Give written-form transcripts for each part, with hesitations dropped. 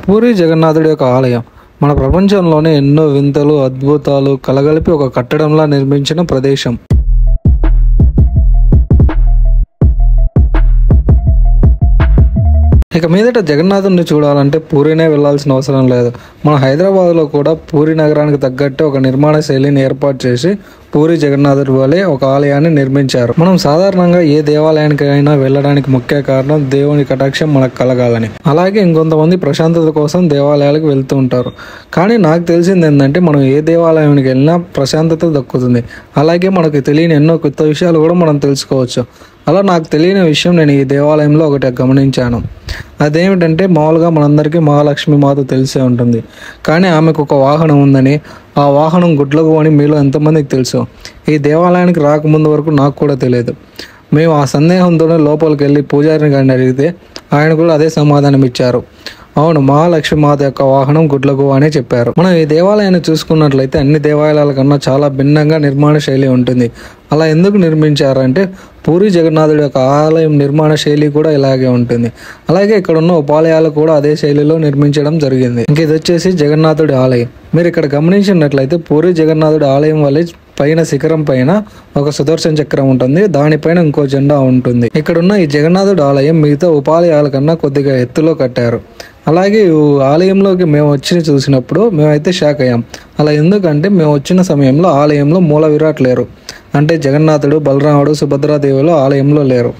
పూరి జగన్నాథుడి యొక్క ఆలయం మన ప్రపంచంలోనే ఎన్నో వింతలు అద్భుతాలు కలగలిపి ఒక కట్టడంలా నిర్మించిన ప్రదేశం. ఇక మీదట జగన్నాథుడిని చూడాలంటే పూరినే వెళ్లాల్సిన అవసరం లేదు. మన హైదరాబాద్లో కూడా పూరి నగరానికి తగ్గట్టు ఒక నిర్మాణ శైలిని ఏర్పాటు చేసి పూరి జగన్నాథుడి వలె ఒక ఆలయాన్ని నిర్మించారు. మనం సాధారణంగా ఏ దేవాలయానికైనా వెళ్ళడానికి ముఖ్య కారణం దేవుని కటాక్షం మనకు కలగాలని. అలాగే ఇంకొంతమంది ప్రశాంతత కోసం దేవాలయాలకు వెళ్తూ ఉంటారు. కానీ నాకు తెలిసింది ఏంటంటే మనం ఏ దేవాలయానికి వెళ్ళినా ప్రశాంతత దక్కుతుంది. అలాగే మనకు తెలియని ఎన్నో కొత్త విషయాలు కూడా మనం తెలుసుకోవచ్చు. అలా నాకు తెలియని విషయం నేను ఈ దేవాలయంలో ఒకటి గమనించాను. అదేమిటంటే మామూలుగా మనందరికీ మహాలక్ష్మి మాత తెలిసే ఉంటుంది. కానీ ఆమెకు ఒక వాహనం ఉందని, ఆ వాహనం గుడ్లకు అని మీలో ఎంతమందికి తెలుసు? ఈ దేవాలయానికి రాకముందు వరకు నాకు కూడా తెలియదు. మేము ఆ సందేహంతోనే లోపలికి వెళ్ళి పూజారిని గారిని అడిగితే ఆయన కూడా అదే సమాధానం ఇచ్చారు. అవును, మహాలక్ష్మి మాత యొక్క వాహనం గుడ్లకు అని చెప్పారు. మనం ఈ దేవాలయాన్ని చూసుకున్నట్లయితే అన్ని దేవాలయాల కన్నా చాలా భిన్నంగా నిర్మాణ శైలి ఉంటుంది. అలా ఎందుకు నిర్మించారంటే పూరి జగన్నాథుడి యొక్క ఆలయం నిర్మాణ శైలి కూడా ఇలాగే ఉంటుంది. అలాగే ఇక్కడ ఉన్న ఉపాలయాలు కూడా అదే శైలిలో నిర్మించడం జరిగింది. ఇంక ఇది వచ్చేసి జగన్నాథుడి ఆలయం. మీరు ఇక్కడ గమనించినట్లయితే పూరి జగన్నాథుడి ఆలయం వల్ల పైన శిఖరం పైన ఒక సుదర్శన చక్రం ఉంటుంది. దానిపైన ఇంకో జెండా ఉంటుంది. ఇక్కడున్న ఈ జగన్నాథుడి ఆలయం మిగతా ఉపాలయాల కన్నా కొద్దిగా ఎత్తులో కట్టారు. అలాగే ఆలయంలోకి మేము వచ్చి చూసినప్పుడు మేమైతే షాక్ అయ్యాం. అలా ఎందుకంటే మేము వచ్చిన సమయంలో ఆలయంలో మూల విరాట్ లేరు. అంటే జగన్నాథుడు, బలరాముడు, సుభద్రాదేవులు ఆలయంలో లేరు.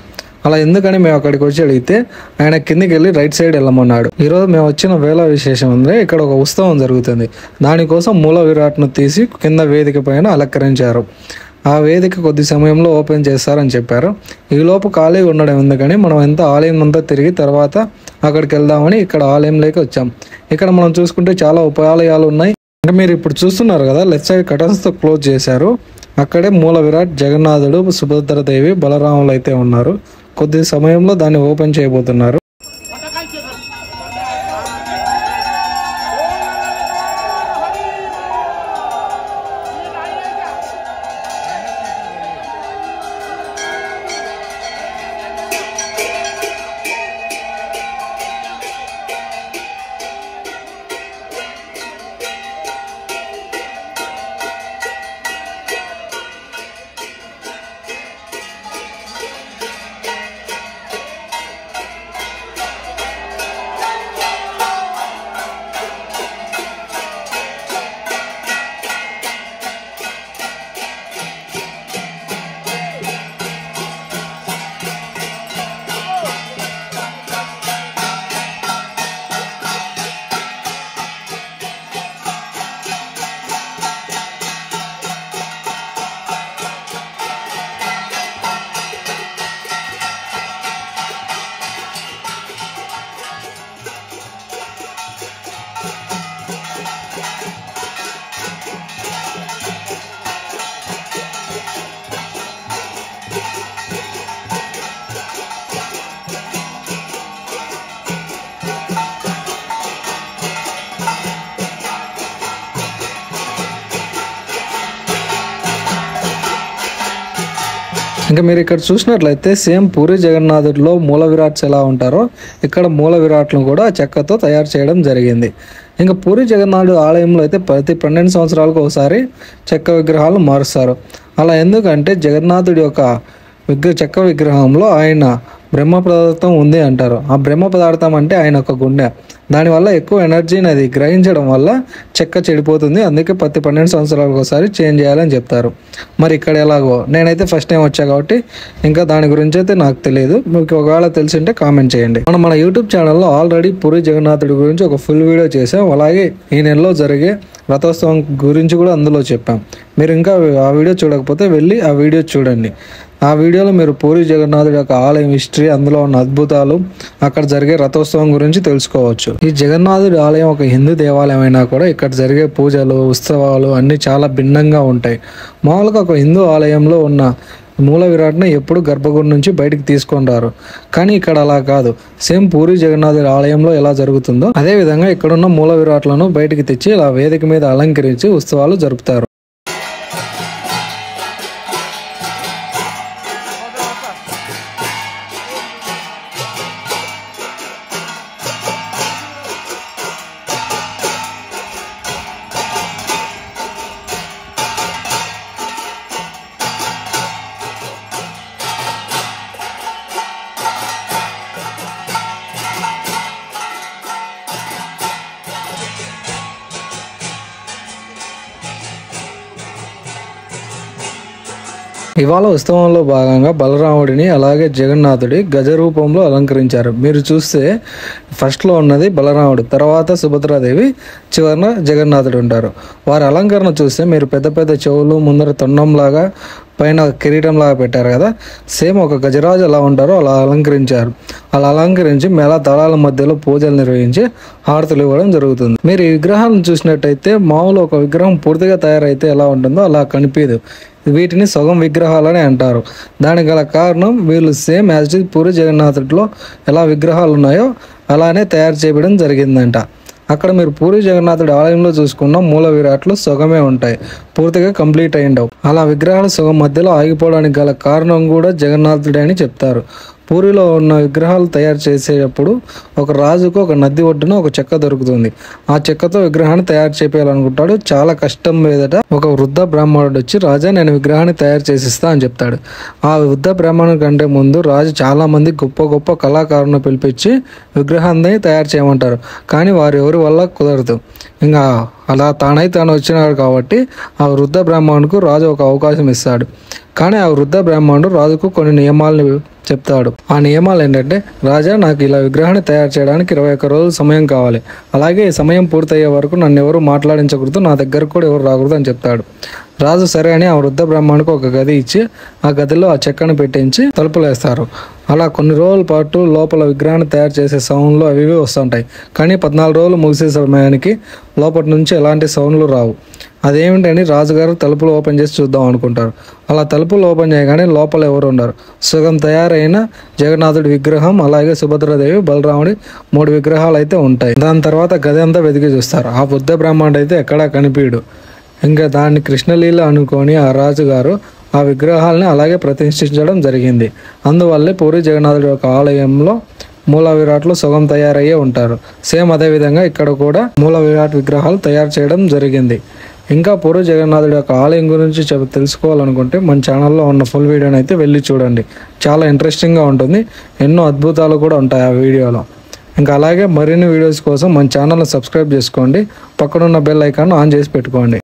అలా ఎందుకని మేము అక్కడికి వచ్చి అడిగితే ఆయన కిందికి వెళ్ళి రైట్ సైడ్ వెళ్ళమన్నాడు. ఈరోజు మేము వచ్చిన వేళ విశేషం అంటే ఇక్కడ ఒక ఉత్సవం జరుగుతుంది. దానికోసం మూల విరాట్ను తీసి కింద వేదిక పైన అలంకరించారు. ఆ వేదిక కొద్ది సమయంలో ఓపెన్ చేస్తారని చెప్పారు. ఈలోపు ఖాళీగా ఉండడం ఎందుకని మనం ఎంత ఆలయం అంతా తిరిగి తర్వాత అక్కడికి వెళ్దామని ఇక్కడ ఆలయంలోకి వచ్చాం. ఇక్కడ మనం చూసుకుంటే చాలా ఉపాలయాలు ఉన్నాయి. అంటే మీరు ఇప్పుడు చూస్తున్నారు కదా, లెఫ్ట్ సైడ్ కటన్స్తో క్లోజ్ చేశారు. అక్కడే మూల విరాట్, జగన్నాథుడు, సుభద్రదేవి, బలరాములు అయితే ఉన్నారు. కొద్ది సమయంలో దాన్ని ఓపెన్ చేయబోతున్నారు. ఇంకా మీరు ఇక్కడ చూసినట్లయితే సేమ్ పూరి జగన్నాథుడిలో మూల విరాట్స్ ఎలా ఉంటారో ఇక్కడ మూల విరాట్లను కూడా చెక్కతో తయారు చేయడం జరిగింది. ఇంకా పూరి జగన్నాథుడు ఆలయంలో అయితే ప్రతి 12 సంవత్సరాలకు ఒకసారి చెక్క విగ్రహాలు మారుస్తారు. అలా ఎందుకంటే జగన్నాథుడి యొక్క చెక్క విగ్రహంలో ఆయన బ్రహ్మ పదార్థం ఉంది అంటారు. ఆ బ్రహ్మ పదార్థం అంటే ఆయన ఒక గుండె. దానివల్ల ఎక్కువ ఎనర్జీని అది గ్రహించడం వల్ల చెక్క చెడిపోతుంది. అందుకే ప్రతి 12 సంవత్సరాలకు ఒకసారి చేంజ్ చేయాలని చెప్తారు. మరి ఇక్కడ ఎలాగో నేనైతే ఫస్ట్ టైం వచ్చా కాబట్టి ఇంకా దాని గురించి అయితే నాకు తెలియదు. మీకు ఒకవేళ తెలిసింటే కామెంట్ చేయండి. మనం మన యూట్యూబ్ ఛానల్లో ఆల్రెడీ పూరి జగన్నాథుడి గురించి ఒక ఫుల్ వీడియో చేసాం. అలాగే ఈ నెలలో జరిగే రథోత్సవం గురించి కూడా అందులో చెప్పాం. మీరు ఇంకా ఆ వీడియో చూడకపోతే వెళ్ళి ఆ వీడియో చూడండి. ఆ వీడియోలో మీరు పూరి జగన్నాథుడి యొక్క ఆలయం హిస్టరీ, అందులో ఉన్న అద్భుతాలు, అక్కడ జరిగే రథోత్సవం గురించి తెలుసుకోవచ్చు. ఈ జగన్నాథుడి ఆలయం ఒక హిందూ దేవాలయం అయినా కూడా ఇక్కడ జరిగే పూజలు, ఉత్సవాలు అన్నీ చాలా భిన్నంగా ఉంటాయి. మామూలుగా ఒక హిందూ ఆలయంలో ఉన్న మూల విరాట్ని ఎప్పుడు గర్భగుడి నుంచి బయటికి తీసుకుంటారు. కానీ ఇక్కడ అలా కాదు. సేమ్ పూరి జగన్నాథుడి ఆలయంలో ఎలా జరుగుతుందో అదే విధంగా ఇక్కడున్న మూల విరాట్లను బయటికి తెచ్చి ఇలా వేదిక మీద అలంకరించి ఉత్సవాలు జరుపుతారు. ఇవాళ ఉత్సవంలో భాగంగా బలరాముడిని అలాగే జగన్నాథుడి గజ రూపంలో అలంకరించారు. మీరు చూస్తే ఫస్ట్లో ఉన్నది బలరాముడు, తర్వాత సుభద్రాదేవి, చివరన జగన్నాథుడు ఉంటారు. వారి అలంకరణ చూస్తే మీరు పెద్ద పెద్ద చెవులు, ముందర తొండంలాగా, పైన కిరీటంలాగా పెట్టారు కదా, సేమ్ ఒక గజరాజు ఎలా ఉంటారో అలా అలంకరించారు. అలా అలంకరించి మేళ తాళాల మధ్యలో పూజలు నిర్వహించి హారతులు ఇవ్వడం జరుగుతుంది. మీరు ఈ విగ్రహాలను చూసినట్టయితే మామూలు ఒక విగ్రహం పూర్తిగా తయారైతే ఎలా ఉంటుందో అలా కనిపించదు. వీటిని సగం విగ్రహాలని అంటారు. దానికి గల కారణం వీళ్ళు సేమ్ యాజ్ ఇట్ పూరి జగన్నాథుడిలో ఎలా విగ్రహాలు ఉన్నాయో అలానే తయారు చేయడం జరిగిందంట. అక్కడ మీరు పూరి జగన్నాథుడి ఆలయంలో చూసుకున్న మూల విరాట్లు సగమే ఉంటాయి, పూర్తిగా కంప్లీట్ అయ్యిండవు. అలా విగ్రహాలు సగం మధ్యలో ఆగిపోవడానికి గల కారణం కూడా జగన్నాథుడే అని చెప్తారు. పూరిలో ఉన్న విగ్రహాలు తయారు చేసేటప్పుడు ఒక రాజుకు ఒక నది ఒడ్డున ఒక చెక్క దొరుకుతుంది. ఆ చెక్కతో విగ్రహాన్ని తయారు చేయాలనుకుంటాడు. చాలా కష్టం మీదట ఒక వృద్ధ బ్రాహ్మణుడు వచ్చి, రాజా నేను విగ్రహాన్ని తయారు చేసిస్తా అని చెప్తాడు. ఆ వృద్ధ బ్రాహ్మణుడి కంటే ముందు రాజు చాలా మంది గొప్ప గొప్ప కళాకారులను పిలిపించి విగ్రహాన్ని తయారు చేయమంటారు. కానీ వారి ఎవరి వల్ల కుదరదు. ఇంకా అలా తాను వచ్చినాడు కాబట్టి ఆ వృద్ధ బ్రాహ్మణుడికి రాజు ఒక అవకాశం ఇస్తాడు. కానీ ఆ వృద్ధ బ్రాహ్మణుడు రాజుకు కొన్ని నియమాలను చెప్తాడు. ఆ నియమాలు ఏంటంటే, రాజా నాకు ఇలా విగ్రహాన్ని తయారు చేయడానికి 21 రోజులు సమయం కావాలి. అలాగే ఈ సమయం పూర్తయ్యే వరకు నన్ను ఎవరు మాట్లాడించకూడదు, నా దగ్గరకు కూడా ఎవరు రాకూడదు అని చెప్తాడు. రాజు సరే అని ఆ వృద్ధ బ్రాహ్మణుడికి ఒక గది ఇచ్చి ఆ గదిలో ఆ చెక్కను పెట్టించి తలుపులు వేస్తారు. అలా కొన్ని రోజుల పాటు లోపల విగ్రహాన్ని తయారు చేసే సౌండ్లు అవి వస్తుంటాయి. కానీ 14 రోజులు ముగిసే సమయానికి లోపల నుంచి ఎలాంటి సౌండ్లు రావు. అదేమిటని రాజుగారు తలుపులు ఓపెన్ చేసి చూద్దాం అనుకుంటారు. అలా తలుపులు ఓపెన్ చేయగానే లోపల ఎవరు ఉండరు. సగం తయారైన జగన్నాథుడి విగ్రహం, అలాగే సుభద్రాదేవి, బలరాముడి 3 విగ్రహాలు అయితే ఉంటాయి. దాని తర్వాత గది అంతా వెతికి చూస్తారు. ఆ బుద్ధ బ్రాహ్మణుడు అయితే ఎక్కడా కనిపించడు. ఇంకా దాన్ని కృష్ణలీల అనుకొని ఆ రాజుగారు ఆ విగ్రహాలని అలాగే ప్రతిష్ఠించడం జరిగింది. అందువల్లే పూరి జగన్నాథుడి యొక్క ఆలయంలో మూల విరాట్లు సగం తయారయ్యే ఉంటారు. సేమ్ అదే విధంగా ఇక్కడ కూడా మూల విరాట్ విగ్రహాలు తయారు చేయడం జరిగింది. ఇంకా పూరి జగన్నాథుడి యొక్క ఆలయం గురించి తెలుసుకోవాలనుకుంటే మన ఛానల్లో ఉన్న ఫుల్ వీడియోని అయితే వెళ్ళి చూడండి. చాలా ఇంట్రెస్టింగ్గా ఉంటుంది. ఎన్నో అద్భుతాలు కూడా ఉంటాయి ఆ వీడియోలో. ఇంకా అలాగే మరిన్ని వీడియోస్ కోసం మన ఛానల్ని సబ్స్క్రైబ్ చేసుకోండి. పక్కనున్న బెల్ ఐకాన్ ఆన్ చేసి పెట్టుకోండి.